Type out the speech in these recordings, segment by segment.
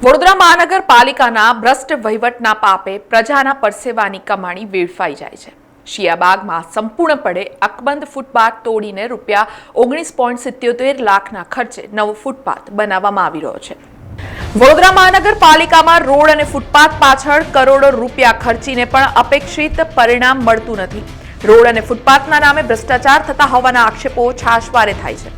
વડોદરા મહાનગરપાલિકાના ભ્રષ્ટ વહીવટના પાપે પ્રજાના પરસેવાની કમાણી વેડફાઈ જાય છે। શિયાબાગમાં સંપૂર્ણપણે અકબંધ ફૂટપાથ તોડીને ₹19.77 લાખના ખર્ચે નવો ફૂટપાથ બનાવવામાં આવી રહ્યો છે। વડોદરા મહાનગરપાલિકામાં રોડ અને ફૂટપાથ પાછળ કરોડો રૂપિયા ખર્ચીને પણ અપેક્ષિત પરિણામ મળતું નથી। રોડ અને ફૂટપાથના નામે ભ્રષ્ટાચાર થતા હોવાના આક્ષેપો છાશવારે થાય છે।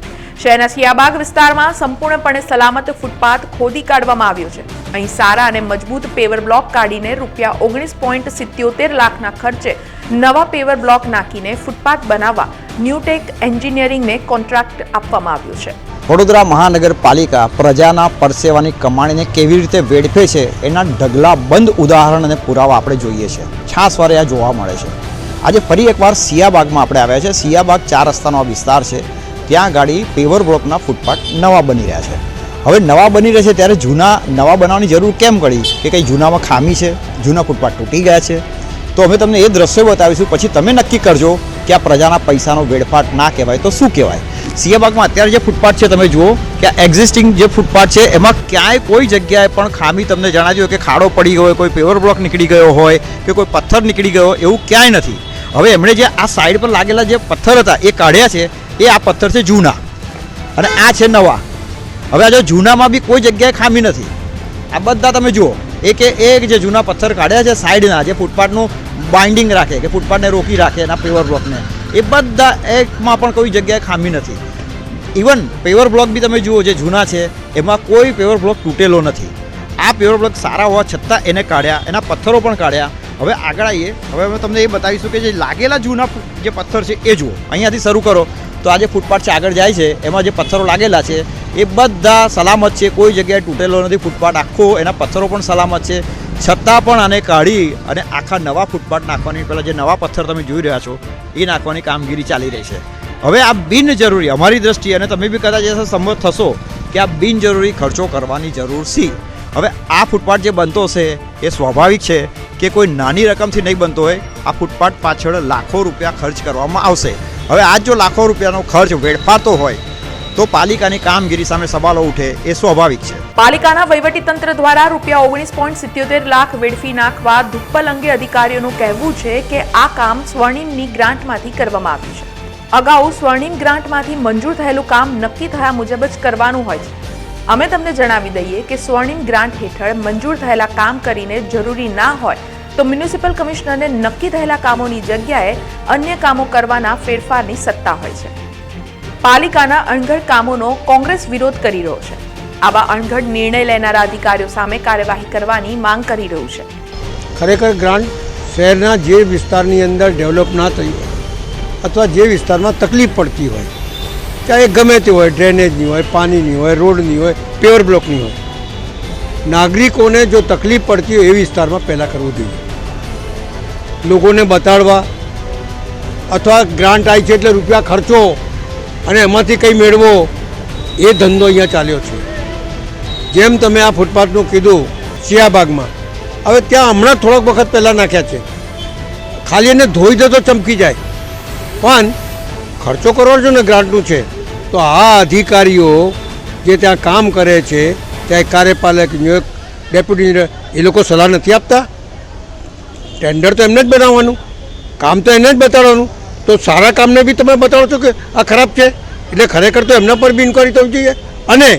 શહેરના શિયાબાગ વિસ્તારમાં સંપૂર્ણપણે સલામત ફૂટપાથ ખોદી કાઢવામાં આવ્યો છે। અહીં સારા અને મજબૂત પેવર બ્લોક કાઢીને ₹19.77 લાખના ખર્ચે નવા પેવર બ્લોક નાખીને ફૂટપાથ બનાવવા ન્યુટેક એન્જિનિયરિંગને કોન્ટ્રાક્ટ આપવામાં આવ્યો છે। વડોદરા મહાનગરપાલિકા પ્રજાના પરસેવાની કમાણીને કેવી રીતે વેડફે છે એના ઢગલા બંધ ઉદાહરણ અને પુરાવા આપણે જોઈએ છે। છાશવારે આ જોવા મળે છે। આજે ફરી એકવાર શિયાબાગમાં આપણે આવ્યા છે। શિયાબાગ 4 રસ્તાનો વિસ્તાર છે। ત્યાં ગાડી પેવર બ્લોકના ફૂટપાથ નવા બની રહ્યા છે। હવે નવા બની રહ્યા છે ત્યારે નવા બનાવવાની જરૂર કેમ પડી કે કંઈ જૂનામાં ખામી છે, જૂના ફૂટપાથ તૂટી ગયા છે? તો અમે તમને એ દ્રશ્યો બતાવીશું, પછી તમે નક્કી કરજો કે આ પ્રજાના પૈસાનો વેડફાટ ના કહેવાય તો શું કહેવાય। શિયાબાગમાં અત્યારે જે ફૂટપાથ છે તમે જુઓ કે આ એક્ઝિસ્ટિંગ જે ફૂટપાથ છે એમાં ક્યાંય કોઈ જગ્યાએ પણ ખામી તમને જણાવી હોય કે ખાડો પડી ગયો હોય, કોઈ પેવર બ્લોક નીકળી ગયો હોય કે કોઈ પથ્થર નીકળી ગયો એવું ક્યાંય નથી। હવે એમણે જે આ સાઈડ પર લાગેલા જે પથ્થર હતા એ કાઢ્યા છે। એ આ પથ્થર છે જૂના અને આ છે નવા। હવે આ જો જૂનામાં બી કોઈ જગ્યાએ ખામી નથી। આ બધા તમે જુઓ એક જે જૂના પથ્થર કાઢ્યા છે સાઈડના, જે ફૂટપાથનું બાઇન્ડિંગ રાખે કે ફૂટપાથને રોકી રાખે એના પેવર બ્લોકને, એ બધા એકમાં પણ કોઈ જગ્યાએ ખામી નથી। ઇવન પેવર બ્લોક બી તમે જુઓ જે જૂના છે એમાં કોઈ પેવર બ્લોક તૂટેલો નથી। આ પેવર બ્લોક સારા હોવા છતાં એને કાઢ્યા, એના પથ્થરો પણ કાઢ્યા। હવે આગળ આવીએ, હવે અમે તમને એ બતાવીશું કે જે લાગેલા જૂના જે પથ્થર છે એ જુઓ। અહીંયાથી શરૂ કરો તો આ જે ફૂટપાથ છે આગળ જાય છે એમાં જે પથ્થરો લાગેલા છે એ બધા સલામત છે, કોઈ જગ્યાએ તૂટેલો નથી। ફૂટપાથ આખો એના પથ્થરો પણ સલામત છે, છતાં પણ આને કાઢી અને આખા નવા ફૂટપાથ નાખવાની, પહેલાં જે નવા પથ્થર તમે જોઈ રહ્યા છો એ નાખવાની કામગીરી ચાલી રહી છે। હવે આ બિનજરૂરી, અમારી દ્રષ્ટિએ, અને તમે બી કદાચ સંમત થશો કે આ બિનજરૂરી ખર્ચો કરવાની જરૂર છે। હવે આ ફૂટપાથ જે બનતો છે એ સ્વાભાવિક છે કે કોઈ નાની રકમથી નહીં બનતો હોય। આ ફૂટપાથ પાછળ લાખો રૂપિયા ખર્ચ કરવામાં આવશે। હવે આજ જો લાખો રૂપિયાનો ખર્ચ વેડફાતો હોય તો પાલિકાની કામગીરી સામે સવાલો ઉઠે એ સ્વાભાવિક છે। પાલિકાના વહીવટીતંત્ર દ્વારા ₹19.77 લાખ વેડફી નાખવા ધુપ્પલ અંગે અધિકારીઓનું કહેવું છે કે આ કામ સ્વર્ણિમની ગ્રાન્ટમાંથી કરવામાં આવ્યું છે। અગાઉ સ્વર્ણિમ ગ્રાન્ટમાંથી મંજૂર થયેલું કામ નક્કી થયા મુજબ જ કરવાનું હોય છે। અમે તમને જણાવી દઈએ કે સ્વર્ણિમ ગ્રાન્ટ હેઠળ મંજૂર થયેલા કામ કરીને જરૂરી ના હોય તો મ્યુનિસિપલ કમિશનરને નક્કી થયેલા કામોની જગ્યાએ અન્ય કામો કરવાના ફેરફારની સત્તા હોય છે। પાલિકાના અણઘડ કામોનો કોંગ્રેસ વિરોધ કરી રહ્યો છે। આવા અણઘડ નિર્ણય લેનારા અધિકારીઓ સામે કાર્યવાહી કરવાની માંગ કરી રહ્યું છે। ખરેખર ગ્રાન્ટ શહેરના જે વિસ્તારની અંદર ડેવલપ ના થઈ હોય અથવા જે વિસ્તારમાં તકલીફ પડતી હોય, ચાહે ગમે તે હોય, ડ્રેનેજની હોય, પાણીની હોય, રોડની હોય, પેવર બ્લોકની હોય, નાગરિકોને જો તકલીફ પડતી હોય એ વિસ્તારમાં પહેલાં કરવું જોઈએ। લોકોને બતાડવા અથવા ગ્રાન્ટ આવી છે એટલે રૂપિયા ખર્ચો અને એમાંથી કંઈ મેળવો એ ધંધો અહીંયા ચાલ્યો છે। જેમ તમે આ ફૂટપાથનું કીધું શિયાબાગમાં, હવે ત્યાં હમણાં થોડોક વખત પહેલાં નાખ્યા છે, ખાલી એને ધોઈ દે તો ચમકી જાય, પણ ખર્ચો કરવો જો ને ગ્રાન્ટનું છે તો આ અધિકારીઓ જે ત્યાં કામ કરે છે, ત્યાં કાર્યપાલક, ડેપ્યુટી ઇન્જિનિયર, એ લોકો સલાહ નથી આપતા? ટેન્ડર તો એમને જ બનાવવાનું, કામ તો એને જ બતાડવાનું, તો સારા કામને બી તમે બતાડો છો કે આ ખરાબ છે, એટલે ખરેખર તો એમના પર બી ઇન્કવાયરી થવી જોઈએ। અને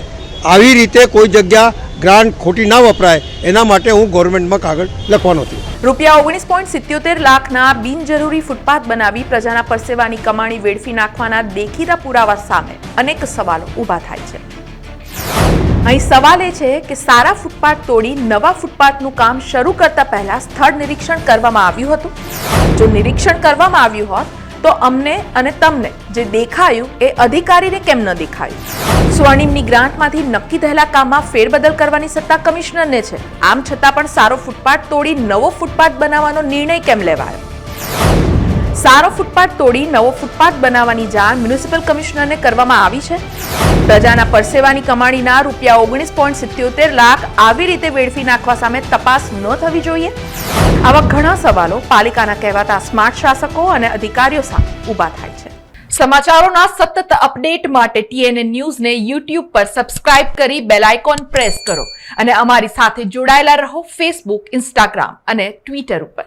આવી રીતે કોઈ જગ્યા ગ્રાન્ટ ખોટી ના વપરાય એના માટે હું ગવર્મેન્ટમાં કાગળ લખવાનો છું। ₹19.77 લાખના બિનજરૂરી ફૂટપાથ બનાવી પ્રજાના પરસેવાની કમાણી વેડફી નાખવાના દેખીતા પુરાવા સામે અનેક સવાલો ઊભા થાય છે। અહીં સવાલ એ છે કે સારા ફૂટપાથ તોડી નવા ફૂટપાથનું કામ શરૂ કરતા પહેલા સ્થળ નિરીક્ષણ કરવામાં આવ્યું હતું? જો નિરીક્ષણ કરવામાં આવ્યું હોત તો અમને અને તમને જે દેખાયું એ અધિકારીને કેમ ન દેખાયું? સ્વર્ણિમની ગ્રાન્ટમાંથી નક્કી થયેલા કામમાં ફેરબદલ કરવાની સત્તા કમિશનરને છે, આમ છતાં પણ સારો ફૂટપાથ તોડી નવો ફૂટપાથ બનાવવાનો નિર્ણય કેમ લેવાયો? સારો ફૂટપાથ તોડી નવો ફૂટપાથ બનાવવાની જાણ મ્યુનિસિપલ કમિશનરને કરવામાં આવી છે? પ્રજાના પરસેવાની કમાણીના ₹19.77 લાખ આવી રીતે વેડફી નાખવા સામે તપાસ ન થવી જોઈએ? આવા ઘણા સવાલો પાલિકાના કહેવાતા સ્માર્ટ શાસકો અને અધિકારીઓ સામે ઊભા થાય છે। સમાચારોના સતત અપડેટ માટે TNN ન્યૂઝને YouTube પર સબસ્ક્રાઇબ કરી બેલ આઇકોન પ્રેસ કરો અને અમારી સાથે જોડાયેલા રહો Facebook, Instagram અને Twitter ઉપર.